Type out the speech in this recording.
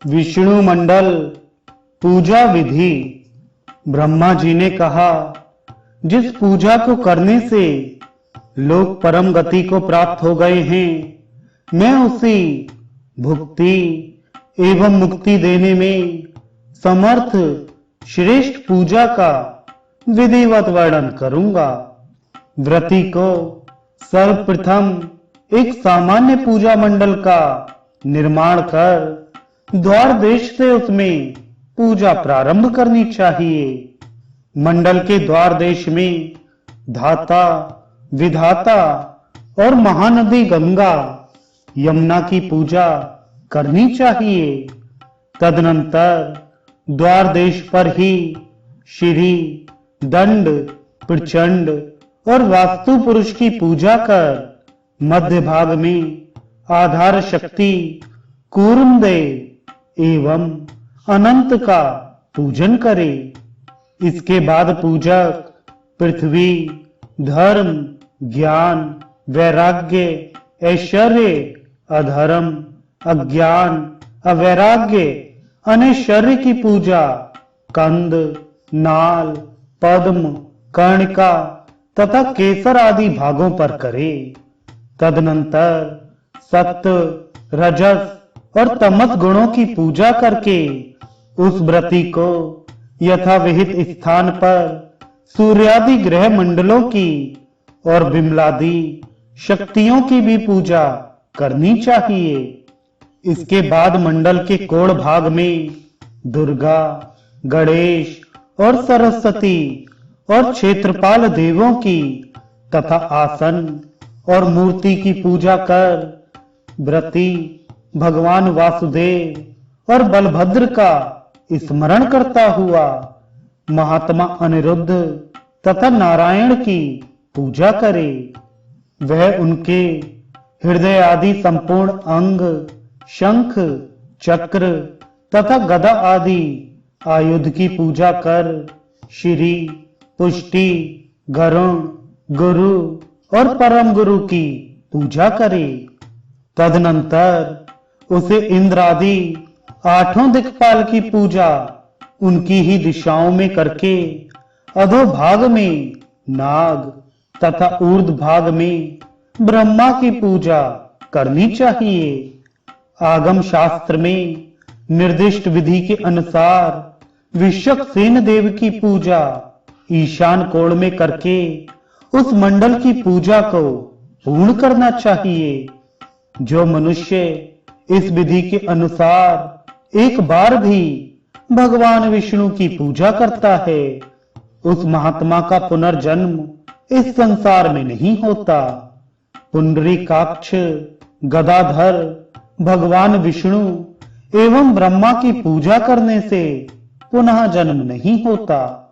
विष्णु मंडल पूजा विधि। ब्रह्मा जी ने कहा, जिस पूजा को करने से लोग परम गति को प्राप्त हो गए हैं, मैं उसी भुक्ति एवं मुक्ति देने में समर्थ श्रेष्ठ पूजा का विधिवत वर्णन करूंगा। व्रती को सर्वप्रथम एक सामान्य पूजा मंडल का निर्माण कर द्वार देश से उसमें पूजा प्रारंभ करनी चाहिए। मंडल के द्वार देश में धाता, विधाता और महानदी गंगा, यमुना की पूजा करनी चाहिए। तदनंतर द्वार देश पर ही श्री, दंड, प्रचंड और वास्तु पुरुष की पूजा कर मध्य भाग में आधार शक्ति, कूर्मदेव एवं अनंत का पूजन करे। इसके बाद पूजक पृथ्वी, धर्म, ज्ञान, वैराग्य, ऐश्वर्य, अधर्म, अज्ञान, अवैराग्य, अनैश्वर्य की पूजा कंद, नाल, पद्म, कर्णिका तथा केसर आदि भागों पर करे। तदनंतर सत्व, रजस और तमस गुणों की पूजा करके उस व्रती को यथाविहित स्थान पर सूर्यादि ग्रह मंडलों की और बिमलादि शक्तियों की भी पूजा करनी चाहिए। इसके बाद मंडल के कोण भाग में दुर्गा, गणेश और सरस्वती और क्षेत्रपाल देवों की तथा आसन और मूर्ति की पूजा कर व्रती भगवान वासुदेव और बलभद्र का स्मरण करता हुआ महात्मा अनिरुद्ध तथा नारायण की पूजा करे। वह उनके हृदय आदि संपूर्ण अंग, शंख, चक्र तथा गदा आदि आयुध की पूजा कर श्री, पुष्टि, गरुण, गुरु और परम गुरु की पूजा करे। तदनंतर उसे इंद्र आदि आठों दिक्पाल की पूजा उनकी ही दिशाओं में करके अधोभाग में नाग तथा ऊर्ध्व भाग में ब्रह्मा की पूजा करनी चाहिए। आगम शास्त्र में निर्दिष्ट विधि के अनुसार विश्वक्सेन देव की पूजा ईशान कोण में करके उस मंडल की पूजा को पूर्ण करना चाहिए। जो मनुष्य इस विधि के अनुसार एक बार भी भगवान विष्णु की पूजा करता है, उस महात्मा का पुनर्जन्म इस संसार में नहीं होता। पुंडरीकाक्ष, गदाधर, भगवान विष्णु एवं ब्रह्मा की पूजा करने से पुनः जन्म नहीं होता।